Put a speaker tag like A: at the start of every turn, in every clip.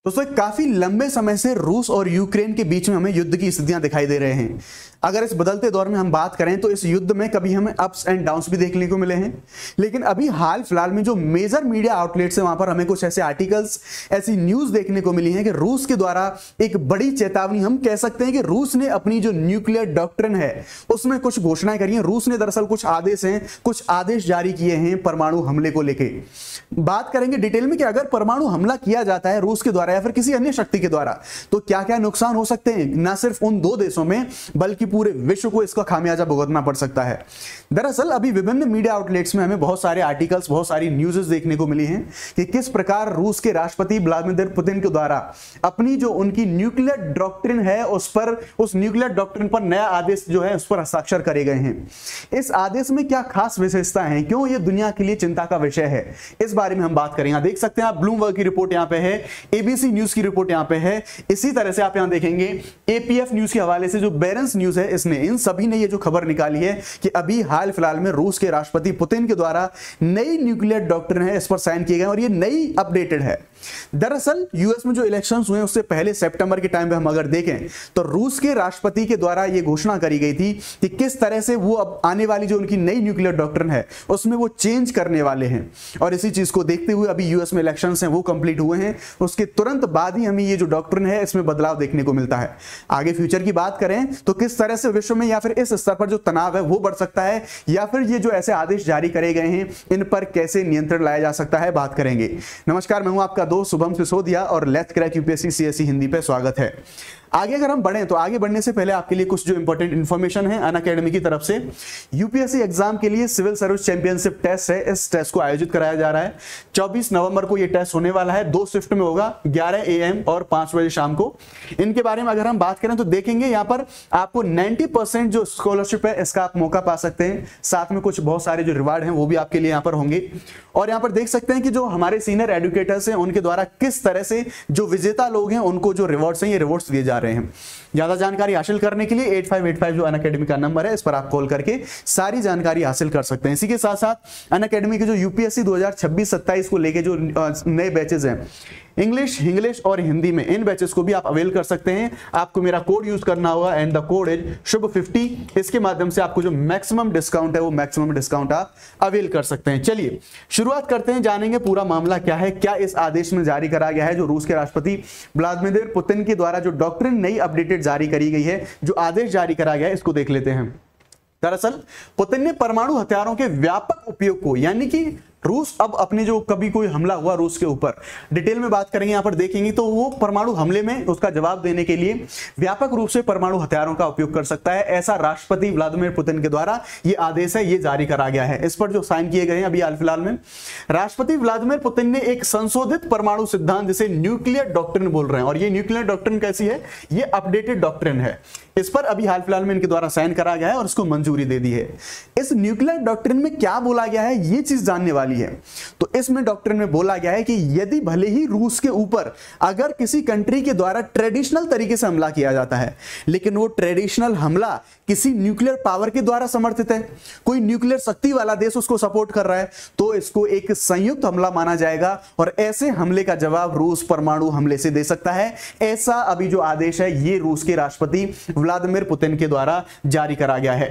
A: दोस्तों काफी लंबे समय से रूस और यूक्रेन के बीच में हमें युद्ध की स्थितियां दिखाई दे रहे हैं। अगर इस बदलते दौर में हम बात करें तो इस युद्ध में कभी हमें अप्स एंड डाउन्स भी देखने को मिले हैं, लेकिन अभी हाल फिलहाल में जो मेजर मीडिया आउटलेट्स हैं वहां पर हमें कुछ ऐसे आर्टिकल्स, ऐसी न्यूज देखने को मिली है कि रूस के द्वारा एक बड़ी चेतावनी, हम कह सकते हैं कि रूस ने अपनी जो न्यूक्लियर डॉक्ट्रिन है उसमें कुछ घोषणाएं करी हैं। रूस ने दरअसल कुछ आदेश जारी किए हैं परमाणु हमले को लेकर। बात करेंगे डिटेल में कि अगर परमाणु हमला किया जाता है रूस के द्वारा या फिर किसी अन्य शक्ति के द्वारा तो क्या क्या नुकसान हो सकते हैं, ना सिर्फ उन दो देशों में बल्कि पूरे विश्व को इसका खामियाजा भुगतना पड़ सकता है। दरअसल अभी विभिन्न मीडिया आउटलेट्स में हमें बहुत सारे आर्टिकल्स, बहुत सारी न्यूज़ेस देखने को मिली हैं कि किस प्रकार रूस के राष्ट्रपति व्लादिमीर पुतिन के द्वारा अपनी जो उनकी न्यूक्लियर डॉक्ट्रिन है उस न्यूक्लियर डॉक्ट्रिन पर नया आदेश जो है उस पर हस्ताक्षर करे गए हैं। इस आदेश में क्या खास विशेषता है, क्यों यह दुनिया के लिए चिंता का विषय है, इस बारे में हम बात करेंगे। देख सकते हैं आप ब्लूमबर्ग की रिपोर्ट यहां पे है, एबीसी न्यूज की रिपोर्ट यहां पे है, इसी तरह से आप यहां देखेंगे एपीएफ न्यूज के हवाले से जो बेरेंस न्यूज है इसने, इन सभी ने ये जो खबर निकाली है कि अभी हाल फिलहाल में रूस के राष्ट्रपति पुतिन के द्वारा नई न्यूक्लियर डॉक्ट्रिन है इस पर साइन किए गए और ये नई अपडेटेड है। दरअसल यूएस में जो इलेक्शंस हुए उससे पहले सितंबर के टाइम पे हम अगर देखें तो रूस के राष्ट्रपति के द्वारा ये घोषणा करी गई थी कि किस तरह से वो अब आने वाली जो उनकी नई न्यूक्लियर डॉक्ट्रिन है उसमें वो चेंज करने वाले हैं। और इसी चीज को देखते हुए अभी यूएस में इलेक्शंस हैं वो कंप्लीट हुए हैं, उसके तुरंत बाद ही हमें ये जो डॉक्ट्रिन है इसमें बदलाव देखने को मिलता है। आगे फ्यूचर की बात करें तो किस तरह से विश्व में या फिर इस स्तर पर जो तनाव है वो बढ़ सकता है या फिर ये जो ऐसे आदेश जारी करे गए हैं इन पर कैसे नियंत्रण लाया जा सकता है, बात करेंगे। नमस्कार, मैं हूं आपका दोस्त शुभम सिसोदिया और let's crack UPSC CSE Hindi पे स्वागत है। आगे अगर हम बढ़ें तो आगे बढ़ने से पहले आपके लिए कुछ जो इंपॉर्टेंट इंफॉर्मेशन है अनअकैडमी की तरफ से। यूपीएससी एग्जाम के लिए सिविल सर्विस चैंपियनशिप टेस्ट है, इस टेस्ट को आयोजित कराया जा रहा है। 24 नवंबर को यह टेस्ट होने वाला है, 2 शिफ्ट में होगा, 11 AM और 5 बजे शाम को। इनके बारे में अगर हम बात करें तो देखेंगे यहाँ पर आपको 90% जो स्कॉलरशिप है इसका आप मौका पा सकते हैं, साथ में कुछ बहुत सारे जो रिवार्ड हैं वो भी आपके लिए यहाँ पर होंगे। और यहाँ पर देख सकते हैं कि जो हमारे सीनियर एडुकेटर्स हैं उनके द्वारा किस तरह से जो विजेता लोग हैं उनको जो रिवॉर्ड्स हैं ये रिवॉर्ड्स दिए जा रहे हैं। ज्यादा जानकारी हासिल करने के लिए 8585 जो अनअकैडमी का नंबर है इस पर आप कॉल करके सारी जानकारी हासिल कर सकते हैं। इसी के साथ साथ अनअकैडमी के जो यूपीएससी 2026-27 को लेके जो नए बैचेस हैं इंग्लिश और हिंदी में, इन बैचेस को भी आप अवेल कर सकते हैं। आपको मेरा कोड यूज करना होगा एंड द कोड इज शुभ50। इसके माध्यम से आपको जो मैक्सिमम डिस्काउंट है वो मैक्सिमम डिस्काउंट आप अवेल कर सकते हैं। चलिए शुरुआत करते हैं, जानेंगे पूरा मामला क्या है, क्या इस आदेश में जारी करा गया है जो रूस के राष्ट्रपति व्लादिमीर पुतिन के द्वारा जो डॉक्ट्रिन नई अपडेटेड जारी करी गई है, जो आदेश जारी करा गया है, इसको देख लेते हैं। दरअसल पुतिन ने परमाणु हथियारों के व्यापक उपयोग को, यानी कि रूस अब अपने जो कभी कोई हमला हुआ रूस के ऊपर, डिटेल में बात करेंगे, यहां पर देखेंगे तो वो परमाणु हमले में उसका जवाब देने के लिए व्यापक रूप से परमाणु हथियारों का उपयोग कर सकता है, ऐसा राष्ट्रपति व्लादिमीर पुतिन के द्वारा ये आदेश है, ये जारी करा गया है। इस पर जो साइन किए गए हैं अभी हाल फिलहाल में, राष्ट्रपति व्लादिमीर पुतिन ने एक संशोधित परमाणु सिद्धांत जिसे न्यूक्लियर डॉक्ट्रिन बोल रहे हैं, और ये न्यूक्लियर डॉक्ट्रिन कैसी है, ये अपडेटेड डॉक्ट्रिन है, इस पर अभी हाल फिलहाल में इनके द्वारा साइन करा गया है और इसको मंजूरी दे दी है। इस न्यूक्लियर डॉक्ट्रिन में क्या बोला गया है ये चीज जानने वाली है। तो इसमें डॉक्ट्रिन में बोला गया है कि यदि भले ही रूस के ऊपर अगर किसी कंट्री के द्वारा ट्रेडिशनल तरीके से हमला किया जाता है, लेकिन वो ट्रेडिशनल हमला किसी न्यूक्लियर पावर के द्वारा समर्थित है, कोई न्यूक्लियर शक्ति वाला देश उसको सपोर्ट कर रहा है, तो इसको एक संयुक्त हमला माना जाएगा और ऐसे हमले का जवाब रूस परमाणु हमले से दे सकता है। ऐसा अभी जो आदेश है ये रूस के राष्ट्रपति व्लादिमीर पुतिन के द्वारा जारी करा गया है।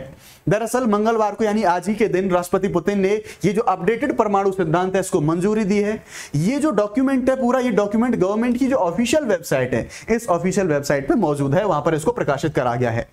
A: दरअसल मंगलवार को यानी आज ही के दिन राष्ट्रपति पुतिन ने ये जो अपडेटेड परमाणु सिद्धांत है इसको मंजूरी दी है। ये जो डॉक्यूमेंट है पूरा, ये डॉक्यूमेंट गवर्नमेंट की जो ऑफिशियल वेबसाइट है इस ऑफिशियल वेबसाइट पे मौजूद है, वहां पर इसको प्रकाशित करा गया है।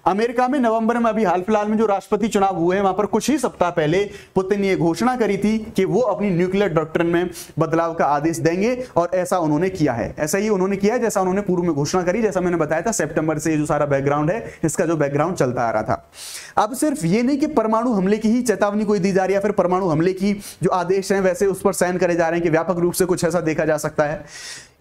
A: अमेरिका में नवंबर में अभी हाल फिलहाल में जो राष्ट्रपति चुनाव हुए हैं वहां पर कुछ ही सप्ताह पहले पुतिन ने यह घोषणा करी थी कि वो अपनी न्यूक्लियर डॉक्ट्रिन में बदलाव का आदेश देंगे और ऐसा उन्होंने किया है। ऐसा ही उन्होंने किया है जैसा उन्होंने पूर्व में घोषणा करी, जैसा मैंने बताया था सितंबर से जो सारा बैकग्राउंड है इसका जो बैकग्राउंड चलता आ रहा था। अब सिर्फ ये नहीं कि परमाणु हमले की ही चेतावनी कोई दी जा रही है, फिर परमाणु हमले की जो आदेश हैं वैसे उस पर साइन करे जा रहे हैं कि व्यापक रूप से कुछ ऐसा देखा जा सकता है।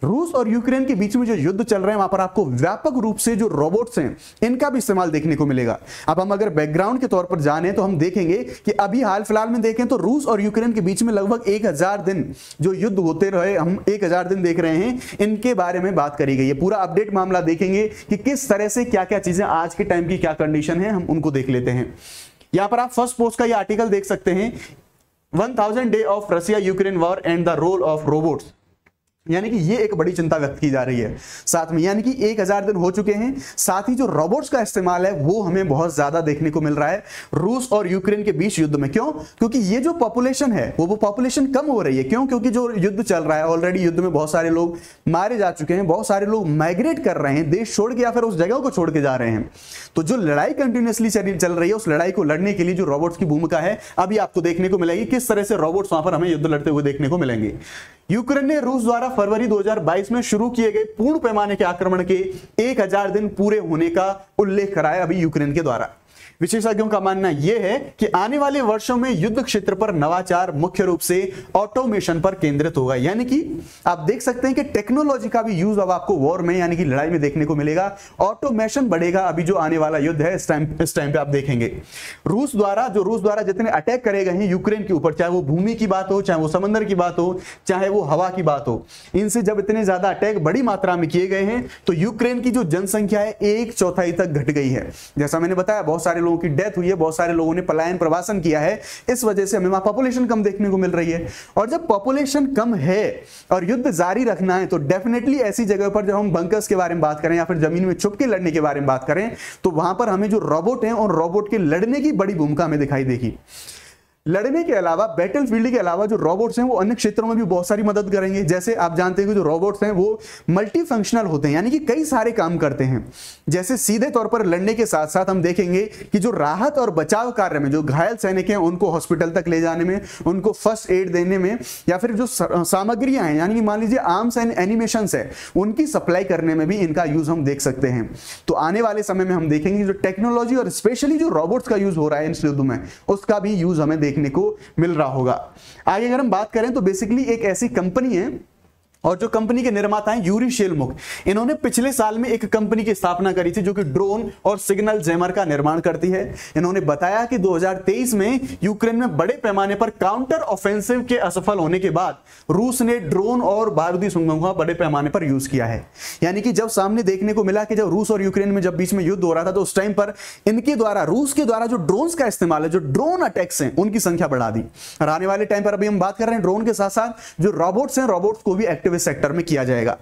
A: रूस और यूक्रेन के बीच में जो युद्ध चल रहे हैं वहां पर आपको व्यापक रूप से जो रोबोट्स हैं इनका भी इस्तेमाल देखने को मिलेगा। अब हम अगर बैकग्राउंड के तौर पर जाने तो हम देखेंगे कि अभी हाल फिलहाल में देखें तो रूस और यूक्रेन के बीच में लगभग 1000 दिन जो युद्ध होते रहे, हम 1000 दिन देख रहे हैं, इनके बारे में बात करी गई है। पूरा अपडेट मामला देखेंगे कि किस तरह से क्या क्या चीजें आज के टाइम की क्या कंडीशन है, हम उनको देख लेते हैं। यहां पर आप फर्स्ट पोस्ट का ये आर्टिकल देख सकते हैं, 1000 day of Russia Ukraine war and the role of robots. यानी कि ये एक बड़ी चिंता व्यक्त की जा रही है साथ में, यानी कि 1000 दिन हो चुके हैं। साथ ही जो रोबोट्स का इस्तेमाल है वो हमें बहुत ज्यादा देखने को मिल रहा है रूस और यूक्रेन के बीच युद्ध में। क्यों? क्योंकि ये जो पॉपुलेशन है वो पॉपुलेशन कम हो रही है। क्यों? क्योंकि जो युद्ध चल रहा है, ऑलरेडी युद्ध में बहुत सारे लोग मारे जा चुके हैं, बहुत सारे लोग माइग्रेट कर रहे हैं देश छोड़ के या फिर उस जगह को छोड़ के जा रहे हैं। तो जो लड़ाई कंटिन्यूसली चल रही है उस लड़ाई को लड़ने के लिए जो रोबोट्स की भूमिका है अभी आपको देखने को मिलेगी, किस तरह से रोबोट्स वहां पर हमें युद्ध लड़ते हुए देखने को मिलेंगे। यूक्रेन ने रूस द्वारा फरवरी 2022 में शुरू किए गए पूर्ण पैमाने के आक्रमण के 1000 दिन पूरे होने का उल्लेख कराया अभी यूक्रेन के द्वारा। विशेषज्ञों का मानना यह है कि आने वाले वर्षों में युद्ध क्षेत्र पर नवाचार मुख्य रूप से ऑटोमेशन पर केंद्रित होगा। यानी कि आप देख सकते हैं कि टेक्नोलॉजी का भी यूज अब आपको वॉर में यानी कि लड़ाई में देखने को मिलेगा। ऑटोमेशन बढ़ेगा अभी जो आने वाला युद्ध है इस टाइम पे आप देखेंगे। रूस द्वारा जितने अटैक करे गए हैं यूक्रेन के ऊपर, चाहे वो भूमि की बात हो, चाहे वो समंदर की बात हो, चाहे वो हवा की बात हो, इनसे जब इतने ज्यादा अटैक बड़ी मात्रा में किए गए हैं तो यूक्रेन की जो जनसंख्या है 1/4 तक घट गई है। जैसा मैंने बताया बहुत सारे की डेथ हुई है, बहुत सारे लोगों ने पलायन प्रवासन किया है, इस वजह से हमें वहां पॉपुलेशन कम देखने को मिल रही है। और जब पॉपुलेशन कम है और युद्ध जारी रखना है तो डेफिनेटली ऐसी जगह पर जब हम बंकर्स के बारे में बात करें या फिर जमीन में छुप के लड़ने के बारे में बात करें तो वहां पर हमें जो रोबोट हैं और रोबोट के लड़ने की बड़ी भूमिका हमें दिखाई देगी। लड़ने के अलावा, बैटलफील्ड के अलावा जो रोबोट्स हैं वो अन्य क्षेत्रों में भी बहुत सारी मदद करेंगे। जैसे आप जानते हैं कि जो रोबोट्स हैं वो मल्टी फंक्शनल होते हैं, यानी कि कई सारे काम करते हैं। जैसे सीधे तौर पर लड़ने के साथ साथ हम देखेंगे कि जो राहत और बचाव कार्य में जो घायल सैनिक हैं उनको हॉस्पिटल तक ले जाने में, उनको फर्स्ट एड देने में, या फिर जो सामग्रियां हैं यानी कि मान लीजिए आर्म्स एंड एनिमेशंस है उनकी सप्लाई करने में भी इनका यूज हम देख सकते हैं। तो आने वाले समय में हम देखेंगे जो टेक्नोलॉजी और स्पेशली जो रोबोट्स का यूज हो रहा है इस युद्ध में उसका भी यूज हमें देखने को मिल रहा होगा। आगे अगर हम बात करें तो बेसिकली एक ऐसी कंपनी है और जो कंपनी के निर्माता हैं यूरी शेलमुख, इन्होंने पिछले साल में एक कंपनी की स्थापना करी थी जो कि ड्रोन और सिग्नल जैमर का निर्माण करती है। इन्होंने बताया कि 2023 में यूक्रेन में बड़े पैमाने पर काउंटर ऑफेंसिव के असफल होने के बाद रूस ने ड्रोन और बारूदी सुरंगों का बड़े पैमाने पर यूज किया है। यानी कि जब सामने देखने को मिला कि जब रूस और यूक्रेन में जब बीच में युद्ध हो रहा था तो उस टाइम पर इनके द्वारा, रूस के द्वारा जो ड्रोन्स का इस्तेमाल है, जो ड्रोन अटैक्स हैं उनकी संख्या बढ़ा दी। और आने वाले टाइम पर अभी हम बात कर रहे हैं ड्रोन के साथ साथ जो रोबोट्स हैं, रोबोट्स को भी एक्टिव सेक्टर में किया जाएगा।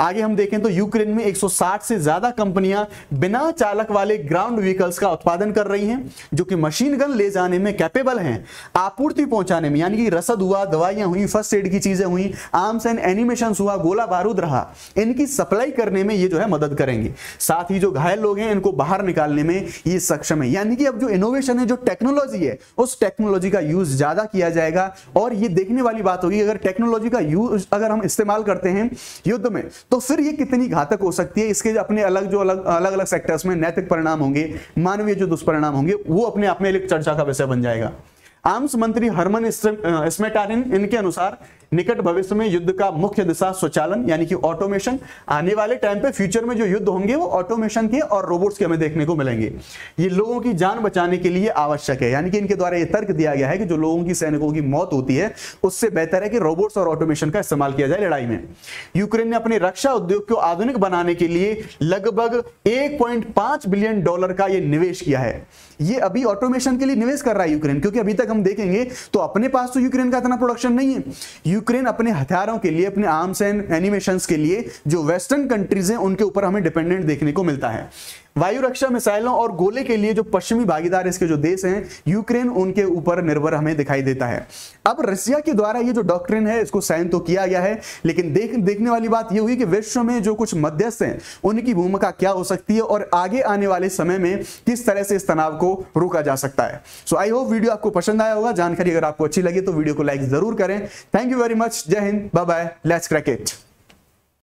A: आगे हम देखें तो यूक्रेन में 160 से ज्यादा कंपनियां बिना चालक वाले ग्राउंड व्हीकल्स का उत्पादन कर रही हैं जो कि मशीन गन ले जाने में कैपेबल हैं, आपूर्ति पहुंचाने में, यानी कि रसद हुआ, दवाइयां हुई, फर्स्ट एड की चीजें हुई, आर्म्स एंड एनिमेशंस हुआ, गोला बारूद रहा, इनकी सप्लाई करने में ये जो है मदद करेंगे। साथ ही जो घायल लोग हैं इनको बाहर निकालने में ये सक्षम है। यानी कि अब जो इनोवेशन है, जो टेक्नोलॉजी है, उस टेक्नोलॉजी का यूज ज्यादा किया जाएगा। और ये देखने वाली बात होगी अगर टेक्नोलॉजी का यूज अगर हम इस्तेमाल करते हैं युद्ध में तो फिर ये कितनी घातक हो सकती है। इसके अपने अलग अलग सेक्टर्स में नैतिक परिणाम होंगे, मानवीय जो दुष्परिणाम होंगे वो अपने आप में एक चर्चा का विषय बन जाएगा। आर्म्स मंत्री हरमन स्मेटारिन इनके अनुसार निकट भविष्य में युद्ध का मुख्य दिशा स्वचालन यानी कि ऑटोमेशन, आने वाले टाइम पे फ्यूचर में जो युद्ध होंगे वो ऑटोमेशन के और रोबोट्स के हमें देखने को मिलेंगे। ये लोगों की जान बचाने के लिए आवश्यक है। यानी कि इनके द्वारा ये तर्क दिया गया है कि जो लोगों की, सैनिकों की मौत होती है उससे बेहतर है कि रोबोट्स और ऑटोमेशन का इस्तेमाल किया जाए लड़ाई में। यूक्रेन ने अपने रक्षा उद्योग को आधुनिक बनाने के लिए लगभग $1.5 बिलियन का ये निवेश किया है। ये अभी ऑटोमेशन के लिए निवेश कर रहा है यूक्रेन, क्योंकि अभी तक हम देखेंगे तो अपने पास तो यूक्रेन का इतना प्रोडक्शन नहीं है। यूक्रेन अपने हथियारों के लिए, अपने आर्म्स एंड एनिमेशंस के लिए जो वेस्टर्न कंट्रीज हैं उनके ऊपर हमें डिपेंडेंट देखने को मिलता है। वायु रक्षा, मिसाइलों और गोले के लिए जो पश्चिमी भागीदार इसके जो देश हैं, यूक्रेन उनके ऊपर निर्भर हमें दिखाई देता है। अब रशिया के द्वारा ये जो डॉक्ट्रिन है इसको साइन तो किया गया है, लेकिन देखने वाली बात ये हुई कि विश्व में जो कुछ मध्यस्थ हैं उनकी भूमिका क्या हो सकती है और आगे आने वाले समय में किस तरह से इस तनाव को रोका जा सकता है। सो आई होप वीडियो आपको पसंद आया होगा। जानकारी अगर आपको अच्छी लगी तो वीडियो को लाइक जरूर करें। Thank you very much. Jai Hind, bye bye, let's crack it.